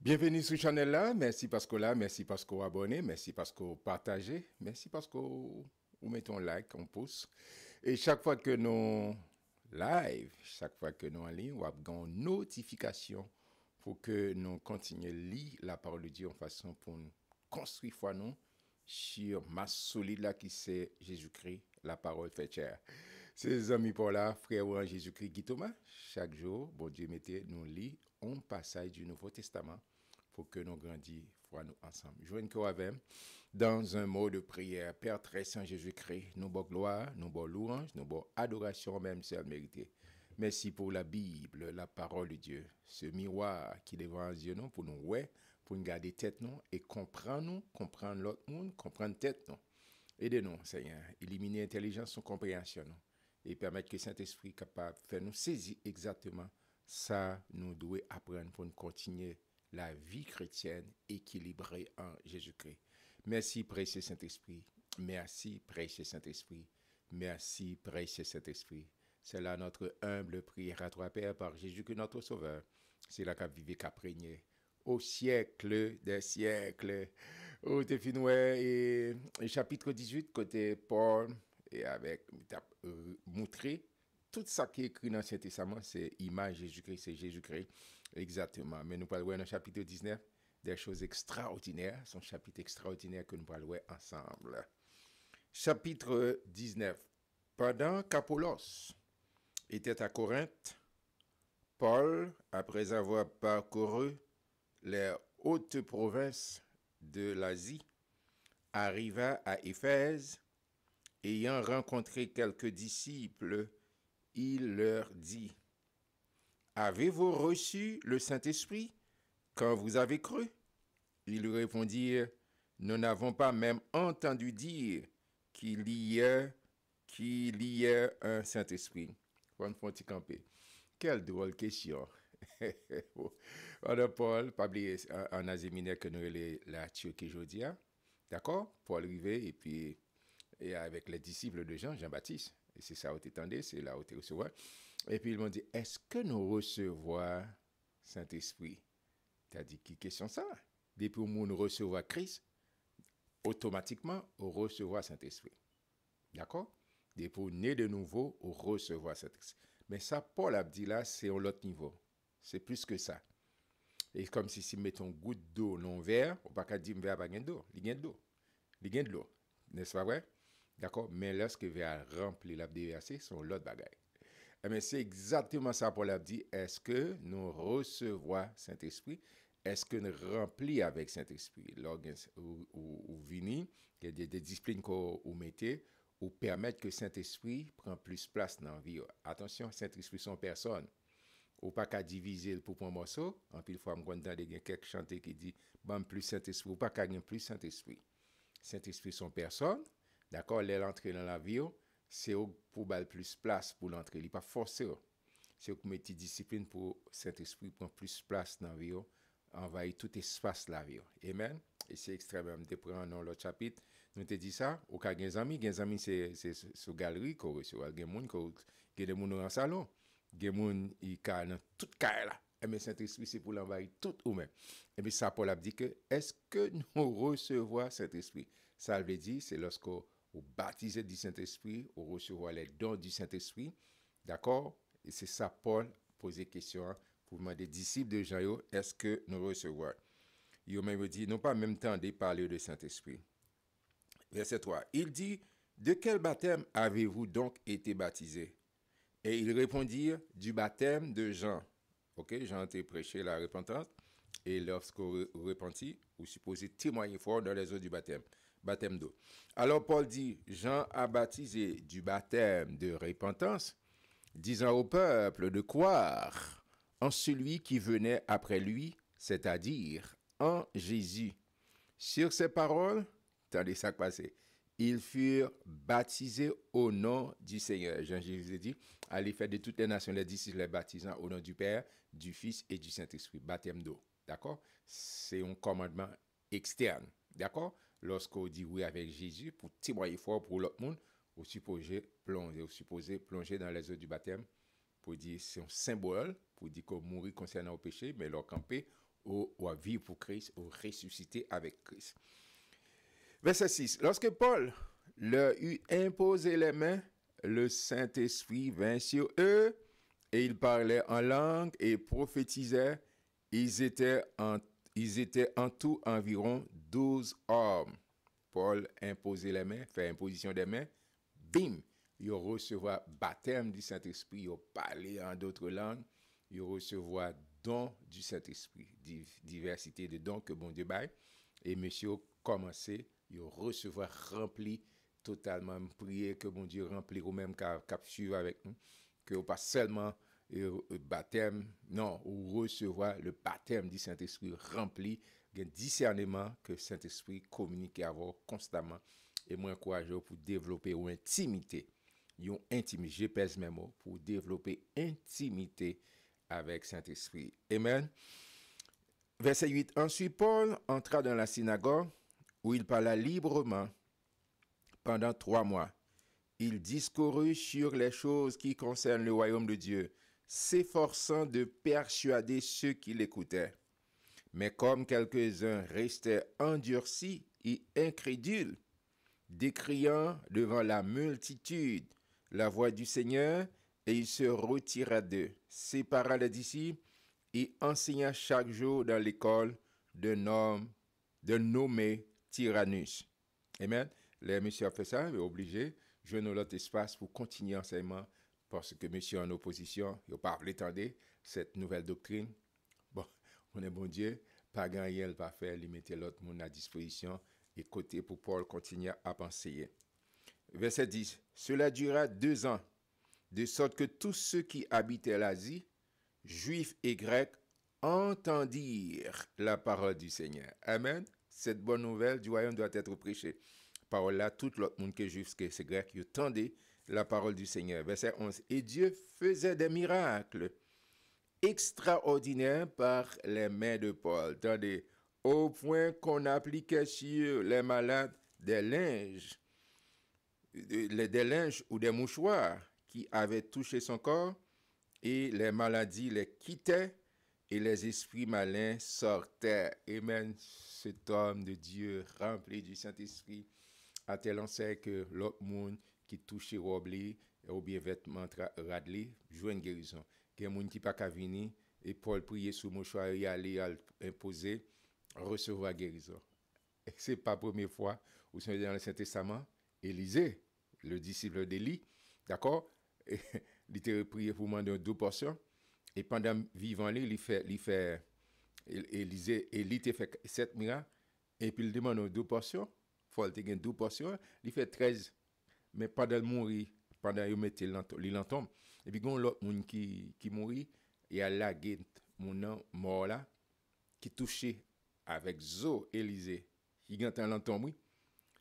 Bienvenue sur le channel là. Merci parce que là, merci parce que vous abonnez, merci parce que vous partagez, merci parce que vous mettez un like, un pouce. Et chaque fois que nous live, chaque fois que nous en ligne, vous avez une notification pour que nous continuions à lire la parole de Dieu en façon pour nous construire foi nous sur masse solide là qui c'est Jésus-Christ, la parole fait chair. Ses amis pour là, frère en Jésus-Christ Guy Thomas, chaque jour, bon Dieu mettez nous lit un passage du Nouveau Testament pour que nous grandissions foi nous ensemble. Joigne que avec dans un mot de prière. Père très saint Jésus-Christ, nous bon gloire, nous bon louange, nous bon adoration même seul mérité. Merci pour la Bible, la parole de Dieu, ce miroir qui devant Dieu nous pour nous ouais, pour nous garder tête nous et comprendre l'autre monde, comprendre tête nous. Aidez-nous, Seigneur, éliminer l'intelligence ou compréhension nous, et permettre que Saint-Esprit capable de faire nous saisir exactement ça nous doit apprendre pour nous continuer la vie chrétienne équilibrée en Jésus-Christ. Merci, précieux Saint-Esprit. Merci, précieux Saint-Esprit. Merci, précieux Saint-Esprit. C'est là notre humble prière à toi, Père, par Jésus que notre Sauveur. C'est là qu'a vivé, qu'a prégné au siècle des siècles. Au Téfinoué et chapitre 18, côté Paul, et avec montré tout ça qui est écrit dans l'Ancien Testament, c'est image Jésus-Christ, c'est Jésus-Christ. Exactement. Mais nous parlons dans le chapitre 19 des choses extraordinaires. Son chapitre extraordinaire que nous parlons ensemble. Chapitre 19. Pendant qu'Apollos était à Corinthe, Paul, après avoir parcouru les hautes provinces de l'Asie, arriva à Éphèse. Ayant rencontré quelques disciples, il leur dit, avez-vous reçu le Saint-Esprit quand vous avez cru? Ils lui répondirent, nous n'avons pas même entendu dire qu'il y ait un Saint-Esprit. Quand faut camper. Quelle drôle question. Alors Paul, pas oublier en Asie mineure que nous la Turquie aujourd'hui. D'accord? Paul arrivé et puis et avec les disciples de Jean-Baptiste. Et c'est ça où tu attendais, c'est là où tu recevoir. Et puis ils m'ont dit, est-ce que nous recevons Saint-Esprit? Tu as dit, qui question ça? Depuis où nous recevons Christ, automatiquement, on recevra Saint-Esprit. D'accord? Depuis où né de nouveau, on recevra Saint-Esprit. Mais ça, Paul a dit là, c'est à l'autre niveau. C'est plus que ça. Et comme si mettons une goutte d'eau dans un verre, on ne peut pas dire que le verre n'a pas d'eau. Il y a de l'eau. Il y a de l'eau. N'est-ce pas vrai? D'accord? Mais lorsque le verre rempli la déversé, c'est l'autre bagaille. Mais c'est exactement ça Paul a dit. Est-ce que nous recevons Saint-Esprit? Est-ce que nous remplis avec Saint-Esprit? Ou vini, il y a des disciplines qu'on mettez ou permettre que Saint-Esprit prenne plus place dans la vie. Attention, Saint-Esprit sont personne. Ou pas qu'à diviser pour prendre un morceau. En pile fois, je entends quelques chanter qui dit, bon, plus Saint-Esprit, ou pas qu'à gagner plus Saint-Esprit. Saint-Esprit sont personne. D'accord, l'entrée dans la vie, c'est pour bailler plus place pour l'entrée. Il n'est pas forcé. C'est pour mettre discipline pour Saint-Esprit prendre plus place dans la vie, envahir tout espace de la vie. Amen. Et c'est extrêmement déprimant dans l'autre chapitre. Nous te dit ça, au cas des amis c'est sur galerie qu'on reçoit. Il y a des gens dans le salon. Il y a des gens qui sont dans toute cas là. Mais Saint-Esprit, c'est pour l'envahir tout ou même. Et bien, ça, Paul a dit que, est-ce que nous recevons Saint-Esprit? Ça veut dire, c'est lorsque vous baptisez du Saint-Esprit, vous recevez les dons du Saint-Esprit. D'accord? Et c'est ça, Paul posait question pour demander aux disciples de Jean, est-ce que nous recevons? Il même dit, non pas en même temps de parler de Saint-Esprit. Verset 3. Il dit, de quel baptême avez-vous donc été baptisés? Et ils répondirent, du baptême de Jean. Ok, Jean a prêché la repentance. Et lorsqu'on repentit, vous supposez témoigner fort dans les eaux du baptême. Baptême d'eau. Alors Paul dit, Jean a baptisé du baptême de repentance, disant au peuple de croire en celui qui venait après lui, c'est-à-dire en Jésus. Sur ces paroles, attendez ça passé, ils furent baptisés au nom du Seigneur. Jean-Jésus dit, allez faire de toutes les nations les disciples, les baptisant au nom du Père, du Fils et du Saint-Esprit. Baptême d'eau. D'accord? C'est un commandement externe. D'accord? Lorsqu'on dit oui avec Jésus, pour témoigner fort pour l'autre monde, vous supposez plonger dans les eaux du baptême pour dire c'est un symbole, pour dire qu'on mourit concernant au péché, mais leur camper ou à vivre pour Christ, ou ressusciter avec Christ. Verset 6. Lorsque Paul leur eut imposé les mains, le Saint-Esprit vint sur eux, et ils parlaient en langue et prophétisaient. Ils étaient en tout environ 12 hommes. Paul imposait les mains, fait imposition des mains, bim, il recevra baptême du Saint-Esprit, il parler en d'autres langues, il recevra don du Saint-Esprit, diversité de dons que bon Dieu baille, et monsieur commencé, il recevra rempli totalement, prier que bon Dieu remplit ou même cap suivre avec nous, que pas seulement baptême, non, ou recevoir le baptême du Saint-Esprit rempli, un discernement que le Saint-Esprit communique avec constamment. Et moi, encourage pour développer une intimité. Une intimité, je pèse mes mots, pour développer intimité avec Saint-Esprit. Amen. Verset 8. Ensuite, Paul entra dans la synagogue où il parla librement pendant 3 mois. Il discourut sur les choses qui concernent le royaume de Dieu, s'efforçant de persuader ceux qui l'écoutaient. Mais comme quelques-uns restaient endurcis et incrédules, décriant devant la multitude la voix du Seigneur, et il se retira d'eux, sépara les disciples et enseigna chaque jour dans l'école d'un homme nommé Tyrannus. Amen. Les messieurs ont fait ça, mais obligé, je n'ai l'autre espace pour continuer l'enseignement parce que monsieur en opposition, il n'a pas voulu attendre cette nouvelle doctrine. Bon, on est bon Dieu, pas gagner, il va faire, il mettait l'autre monde à disposition et côté pour Paul continuer à enseigner. Verset 10. Cela dura 2 ans, de sorte que tous ceux qui habitaient l'Asie, juifs et grecs, entendirent la parole du Seigneur. Amen. Cette bonne nouvelle du royaume doit être prêchée. Parole là, tout l'autre monde que juif, que c'est grec, ils entendaient la parole du Seigneur. Verset 11. Et Dieu faisait des miracles extraordinaires par les mains de Paul. Attendez, au point qu'on appliquait sur les malades des linges ou des mouchoirs qui avaient touché son corps, et les maladies les quittaient et les esprits malins sortaient. Amen. Cet homme de Dieu rempli du Saint-Esprit a tel enseigne que l'autre monde qui touche robli ou bien vêtements radli joue une guérison. Il y a des gens qui pas venir et Paul prier sous mouchoir et aller imposer recevoir guérison. Et c'est pas la première fois où c'est dans le Saint-Testament, Élisée, le disciple d'Élie, d'accord, il était prié pour demander 2 portions et pendant vivant Élie a fait 7 miracles et puis il demande 2 portions, faut te gagner 2 portions, il fait 13 mais pendant le mourir, pendant il mettait l'entombe et puis gon l'autre monde qui mourit et a lagué mon mort là qui touché avec zo Élisée, il entend l'entombe oui.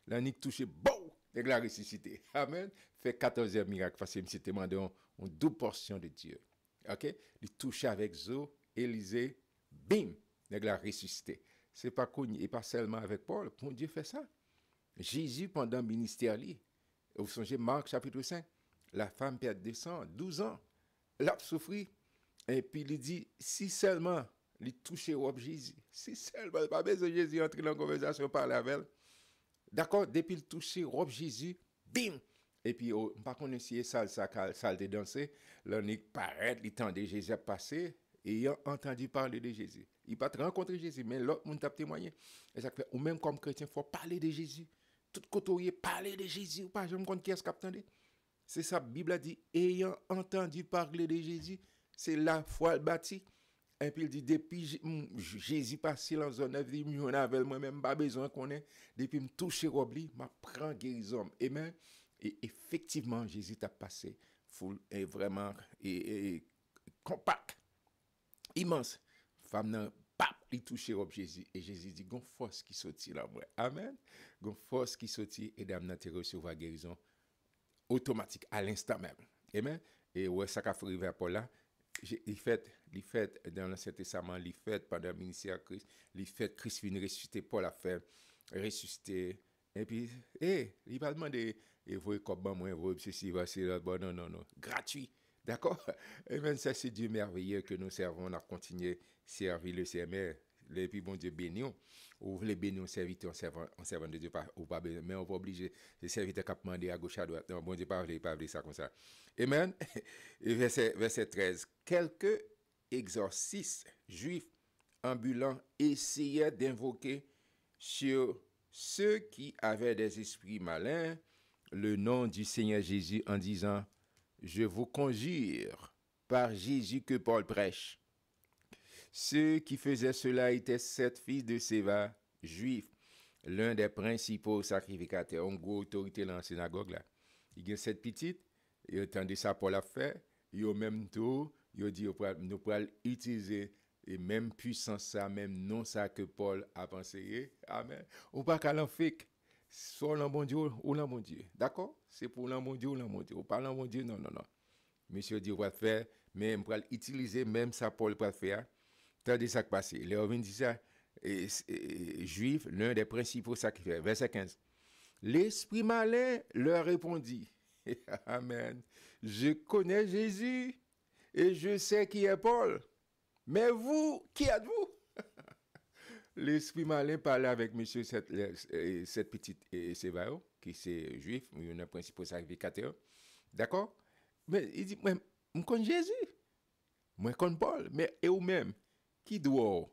Là il touché bon, et la ressuscité. Amen. Fait 14e miracle parce que c'était demandé une 2 portions de Dieu. OK? Il touché avec zo Élisée, bim, il la ressuscité. C'est pas connu et pas seulement avec Paul, bon Dieu fait ça. Jésus pendant le ministère vous songez Marc chapitre 5, la femme perd 12 ans, elle a souffert et puis il dit si seulement il touchait au Jésus, si seulement pas besoin de Jésus entrer dans la conversation parler avec elle. D'accord, depuis le toucher robe Jésus, bim. Et puis par contre si ça de danser, là il paraît, il tendait Jésus passer et il a entendu parler de Jésus. Il pas rencontrer Jésus mais l'autre monde t'a témoigné. Et ça fait ou même comme chrétien, faut parler de Jésus. Tout côté parler de Jésus ou pas jamais compte qui est-ce qu'attendait. C'est ça Bible a dit ayant entendu parler de Jésus, c'est la foi bâtie. Et puis il dit, depuis Jésus passé dans la zone, il dit, moi-même, pas besoin qu'on ait, depuis me toucher Robli, je prends guérison. Amen. Et effectivement, Jésus t'a passé, full, et vraiment, et compact, immense. Femme nan, pap, il touche Rob Jésus. Et Jésus dit, gon force qui sortit là, moi. Amen. Gon force qui sortit, et dame nan te recevoir guérison automatique, à l'instant même. Amen. Et ouais, ça qu'a fait à Paul là. Il fait dans l'Ancien Testament, il fait pendant le ministère de Christ, il fait Christ vient ressusciter, Paul a fait ressusciter. Et puis, il va demander, et vous, comment moi, vous, ceci, voici, bon, non, gratuit. D'accord? Et même ça, c'est Dieu merveilleux que nous servons, on a continué à servir le Seigneur. Et puis, bon Dieu, béni. Ou voulez bénir un serviteur, un servant de Dieu, ou pas bénir, mais on va obliger les serviteurs qui demandent à gauche, à droite. Non, bon Dieu, pas ça comme ça. Amen. Et verset 13. Quelques exorcistes juifs ambulants essayaient d'invoquer sur ceux qui avaient des esprits malins le nom du Seigneur Jésus en disant: je vous conjure par Jésus que Paul prêche. Ceux qui faisaient cela étaient 7 fils de Séva, juifs, l'un des principaux sacrificateurs, une grosse autorité dans la synagogue là. Il y a 7 petites, et entendu ça Paul a fait, il au même tour, il dit nous pourrons utiliser et même puissance ça, même non ça que Paul a pensé. Amen. Ou pas qu'à l'enfique, soit l'en bon Dieu ou l'en bon Dieu. D'accord? C'est pour l'en bon Dieu ou l'en bon Dieu. Ou pas l'en bon Dieu, non. Monsieur dit, on va faire, mais on va utiliser même ça Paul va faire. Tandis ça qui passe. Léovin dit ça, juif, l'un des principaux sacrificateurs. Verset 15. L'esprit malin leur répondit: Amen. Je connais Jésus et je sais qui est Paul. Mais vous, qui êtes-vous? L'esprit malin parlait avec monsieur cette petite Sévao, qui c'est juif, il y a un principal sacrificateur. D'accord? Mais il dit, moi, je connais Jésus. Moi, je connais Paul. Mais et vous-même, qui doit,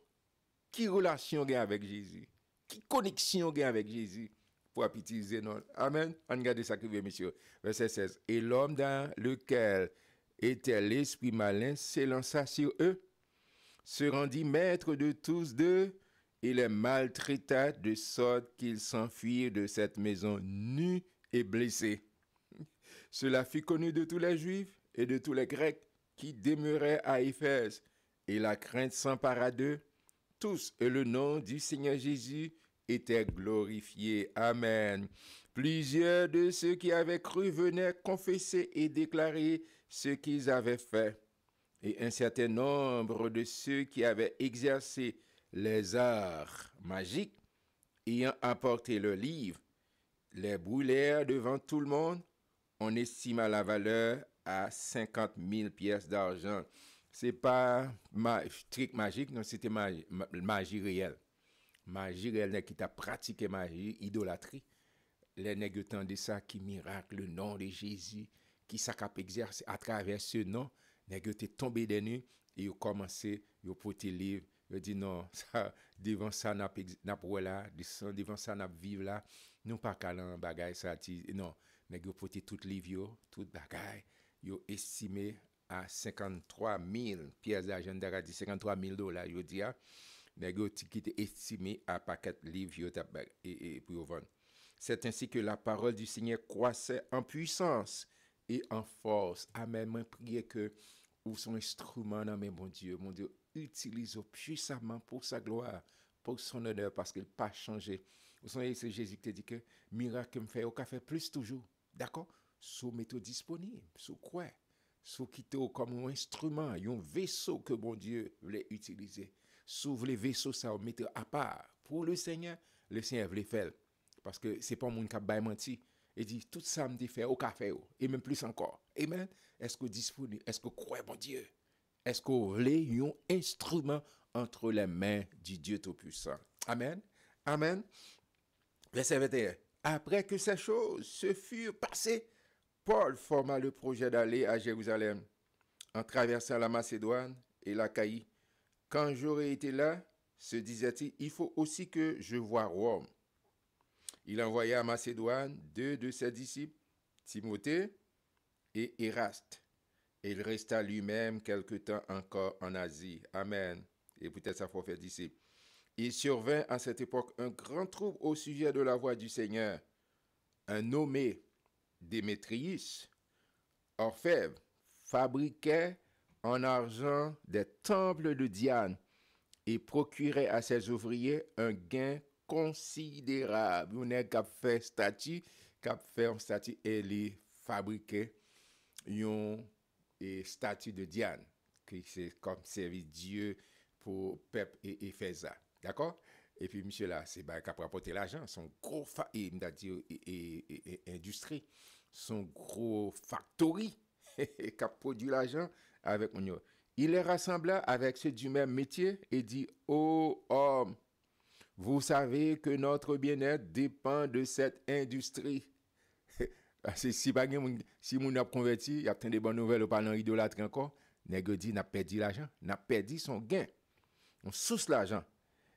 qui relation gagne avec Jésus? Qui connexion gagne avec Jésus? Pour utiliser non. Amen. On regarde ça que veut, monsieur. Verset 16. Et l'homme dans lequel était l'esprit malin s'élança sur eux, se rendit maître de tous deux et les maltraita de sorte qu'ils s'enfuirent de cette maison nus et blessés. Cela fut connu de tous les Juifs et de tous les Grecs qui demeuraient à Éphèse, et la crainte s'empara d'eux tous, et le nom du Seigneur Jésus était glorifié. Amen. Plusieurs de ceux qui avaient cru venaient confesser et déclarer ce qu'ils avaient fait. Et un certain nombre de ceux qui avaient exercé les arts magiques, ayant apporté leurs livres, les brûlèrent devant tout le monde. On estima la valeur à 50 000 pièces d'argent. C'est pas trick magique, non, c'était magie réelle. Magie réelle qui t'a pratiqué magie, idolâtrie. Les nègres de ça qui miracle, le nom de Jésus, qui ça cap exercer à travers ce nom, nègres t'es tombé des nues et ils ont commencé, ils ont porté livre, ils ont dit non, ça, devant ça n'a là, devant ça n'a vivre là, nous pas calant bagaille ça, non, nègres ont porté tout livre, tout bagaille, ils ont estimé à 53 000 pièces d'argent, dit 53 000 $, ils ont dit, nègres qui étaient estimé à paquet livre et pour vendre. C'est ainsi que la parole du Seigneur croissait en puissance et en force. Amen. Moi, prier que vous son instrument dans mes bon Dieu, utilise puissamment pour sa gloire, pour son honneur, parce qu'il n'a pas changé. Vous savez, c'est Jésus qui te dit que miracle me fait au café plus toujours. D'accord? Sous méthode disponible, sous quoi? Sous quitter comme un instrument, un vaisseau que bon Dieu voulait utiliser. Sous les vaisseaux, ça vous mettez à part. Pour le Seigneur voulait faire. Parce que c'est pas mon qui a menti. Il dit, tout ça me dit faire au café, et même plus encore. Amen. Est-ce que disponible? Est-ce que croyez mon Dieu? Est-ce que vous voulez un instrument entre les mains du Dieu Tout-Puissant? Amen. Amen. Verset 21. Après que ces choses se furent passées, Paul forma le projet d'aller à Jérusalem en traversant la Macédoine et l'Achaïe. Quand j'aurai été là, se disait-il, il faut aussi que je voie Rome. Il envoya à Macédoine 2 de ses disciples, Timothée et Éraste. Et il resta lui-même quelque temps encore en Asie. Amen. Et peut-être ça faut faire disciples. Il survint à cette époque un grand trouble au sujet de la voix du Seigneur. Un nommé Démétrius, orfèvre, fabriquait en argent des temples de Diane et procurait à ses ouvriers un gain considérable. On est cap fait statue, cap fait un statue et les fabriquer une statue de Diane, qui c'est comme service Dieu pour peuple et Éphésa. D'accord? Et puis monsieur là, c'est bah cap rapporter l'argent, son gros industrie, son gros factory cap produit l'argent avec on Il les rassembla avec ceux du même métier et dit, ô homme, vous savez que notre bien-être dépend de cette industrie. Si pas si moun a converti, y a des bonnes nouvelles ou pas dans idolâtre encore, nèg dit n'a perdu l'argent, n'a perdu son gain. On source l'argent.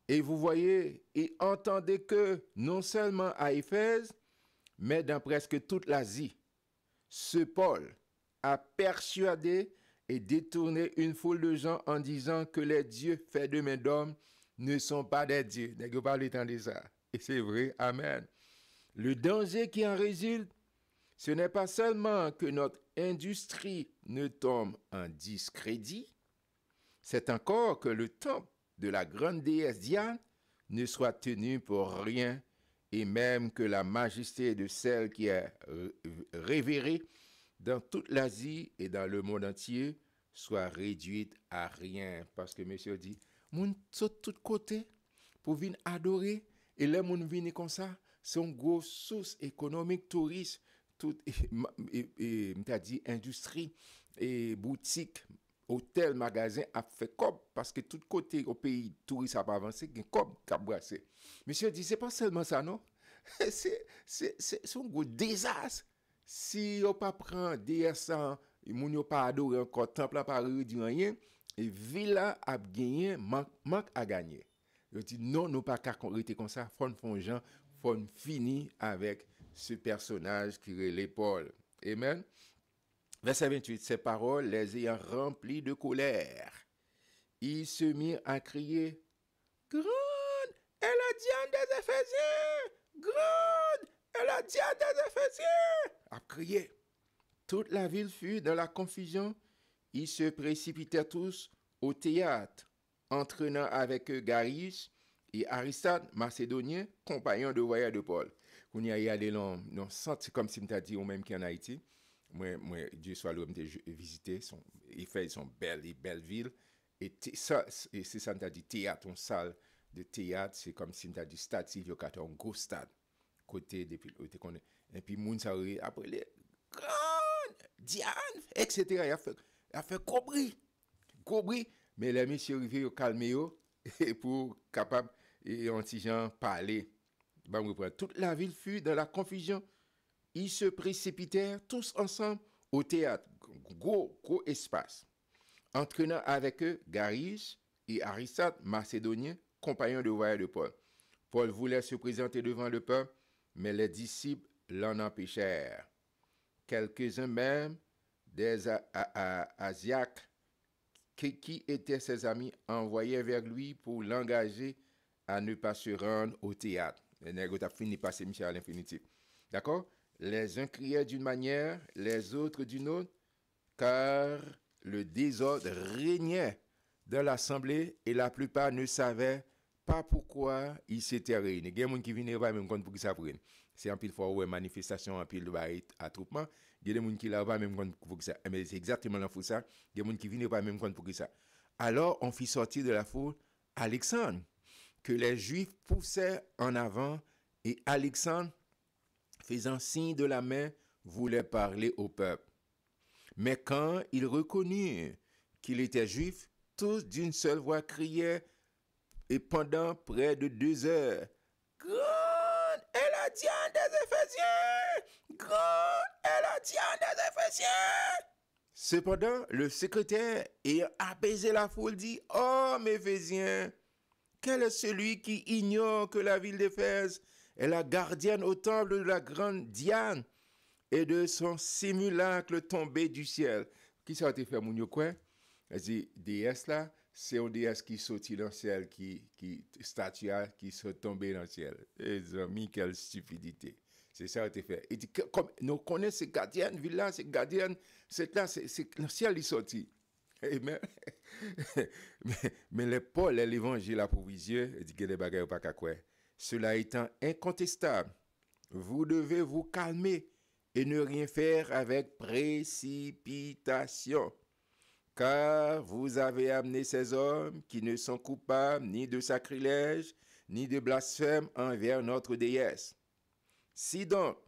Et vous voyez et entendez que non seulement à Éphèse, mais dans presque toute l'Asie, ce Paul a persuadé et détourné une foule de gens en disant que les dieux faits de main d'homme ne sont pas des dieux. Nèg pas le temps de ça. Et c'est vrai, amen. Le danger qui en résulte, ce n'est pas seulement que notre industrie ne tombe en discrédit, c'est encore que le temple de la grande déesse Diane ne soit tenu pour rien et même que la majesté de celle qui est révérée dans toute l'Asie et dans le monde entier soit réduite à rien. Parce que monsieur dit, moun saute tout côté pour venir adorer et les moun viennent comme ça, c'est une grosse source économique touriste, toute m'ta dit industrie et boutique, hôtel, magasin a fait comme parce que tout côté au pays touriste a pas avancé, comme cap brassé. Monsieur dit c'est pas seulement ça non. c'est un gros désastre. Si on pas prend DS1, moun yo pas adorer encore temple a pas réduit rien et villa a gagné manque à gagner. Je dis non, nous pas qu'à rester comme ça, faut font gens, faut finir avec ce personnage qui est Paul. Amen. Verset 28, ces paroles les ayant remplis de colère, ils se mirent à crier, grande est la Diane des Éphésiens, grande est la Diane des Éphésiens, à crier. Toute la ville fut dans la confusion, ils se précipitèrent tous au théâtre, entraînant avec eux Gaius et Aristarque, macédonien, compagnon de voyage de Paul. On y a allé dans c'est comme si m't'a dit ou même qui en Haïti. Moi Dieu soit loué, m't'a visité Éphèse, sont belles villes et ça et c'est ça m't'a dit théâtre, une salle de théâtre, c'est comme si m't'a dit stade Silvio Caton, un gros stade côté depuis et puis moun ça après les grande Diane etc. il a fait gros bruit mais les messieurs arrivés au calmer et pour capable et un petit gens parler. Toute la ville fut dans la confusion. Ils se précipitèrent tous ensemble au théâtre. Gros espace. Entraînant avec eux Gaius et Aristarque, macédonien, compagnon de voyage de Paul. Paul voulait se présenter devant le peuple, mais les disciples l'en empêchèrent. Quelques-uns même des Asiaques qui étaient ses amis envoyés vers lui pour l'engager à ne pas se rendre au théâtre. Les nègres ont fini de passer Michel à l'infinitif. D'accord? Les uns criaient d'une manière, les autres d'une autre, car le désordre régnait dans l'assemblée et la plupart ne savaient pas pourquoi ils s'étaient réunis. Il y a des gens qui viennent pas même compte pour qui ça prenne. C'est un pile fois ouais manifestation, un pile de attroupement. Il y a des gens qui là pas même compte pour qui ça. Mais c'est exactement la foule ça. Il y a des gens qui viennent pas même compte pour qui ça. Alors on fit sortir de la foule Alexandre, que les Juifs poussaient en avant, et Alexandre, faisant signe de la main, voulait parler au peuple. Mais quand ils reconnurent qu'il était juif, tous d'une seule voix criaient, et pendant près de 2 heures, grande est la Diane des Éphésiens! Grande est la Diane des Éphésiens! Cependant, le secrétaire, ayant apaisé la foule, dit, hommes Éphésiens, quel est celui qui ignore que la ville d'Éphèse est la gardienne au temple de la grande Diane et de son simulacre tombé du ciel? Qui ça a été fait, mon quoi? C'est déesse là, c'est une déesse qui sortit dans le ciel, qui statue qui sont tombée dans le ciel. Les amis, quelle stupidité. C'est ça qui a été fait. Et comme nous connaissons ces gardiennes, ville là, ces gardiennes, c'est là, c'est le ciel qui est sorti. Amen. mais les Paul et l'évangile à provision, il dit que les bagages pas qu'à quoi. Cela étant incontestable, vous devez vous calmer et ne rien faire avec précipitation, car vous avez amené ces hommes qui ne sont coupables ni de sacrilège, ni de blasphème envers notre déesse. Si donc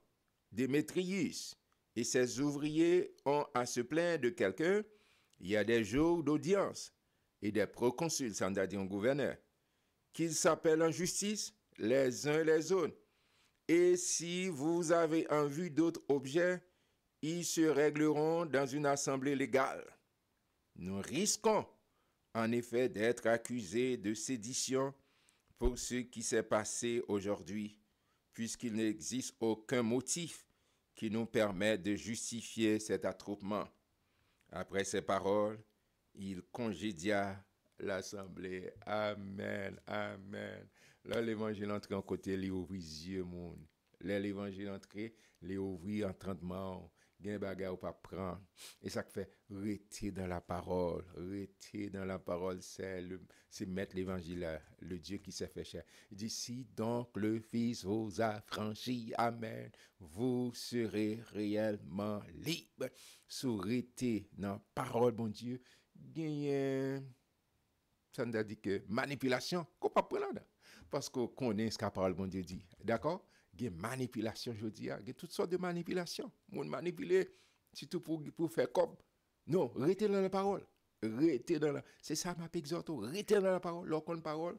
Démétrius et ses ouvriers ont à se plaindre de quelqu'un, il y a des jours d'audience et des proconsuls, ça veut dire un gouverneur, qu'ils s'appellent en justice les uns et les autres. Et si vous avez en vue d'autres objets, ils se régleront dans une assemblée légale. Nous risquons en effet d'être accusés de sédition pour ce qui s'est passé aujourd'hui, puisqu'il n'existe aucun motif qui nous permette de justifier cet attroupement. Après ces paroles, il congédia l'assemblée. Amen, amen. Là, l'évangile entré en côté, il ouvrit les yeux, mon. Là, l'évangile entré, il ouvrit entendement. Gen bagay ou pas prendre. Et ça fait rester dans la parole. Rester dans la parole, c'est mettre l'évangile, le Dieu qui s'est fait chair. Il dit, si donc le Fils vous a franchi, amen, vous serez réellement libre. Sous rester dans la parole, bon Dieu, gagne, ça nous a dit que manipulation, qu'on pas prendre là. Parce qu'on connaît ce que la parole, bon Dieu dit. D'accord? Il y a manipulation, je dis, il y a toutes sortes de manipulations. On manipule, surtout pour faire comme. Non, restez dans la parole. Restez dans la. C'est ça, ma exhorte. Restez dans la parole. Lorsqu'on parole,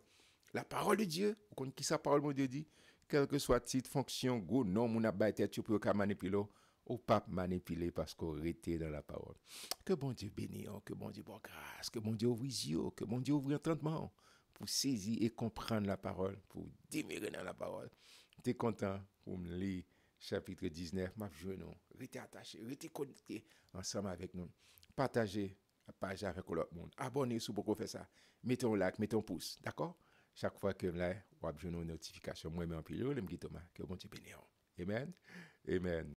la parole de Dieu, qu'on qui sa parole, mon Dieu dit, quel que soit titre, fonction, go, non, mon abat tête, tu peux pas manipuler, ou pas manipuler parce qu'on restez dans la parole. Que bon Dieu bénisse, que bon Dieu bonne grâce, que bon Dieu ouvre les yeux, que bon Dieu ouvre entendement pour saisir et comprendre la parole, pour demeurer dans la parole. T'es content pour me lire chapitre 19, m'a joué nous. Restez attaché, restez connecté ensemble avec nous. Partagez la page avec l'autre monde. Abonnez-vous pour qu'on fait ça. Mettez un like, mettez un pouce, d'accord? Chaque fois que là, on va jouer nos notifications. Moi, je m'en pile, je me dis Thomas, que bon Dieu bénisse. Amen. Amen.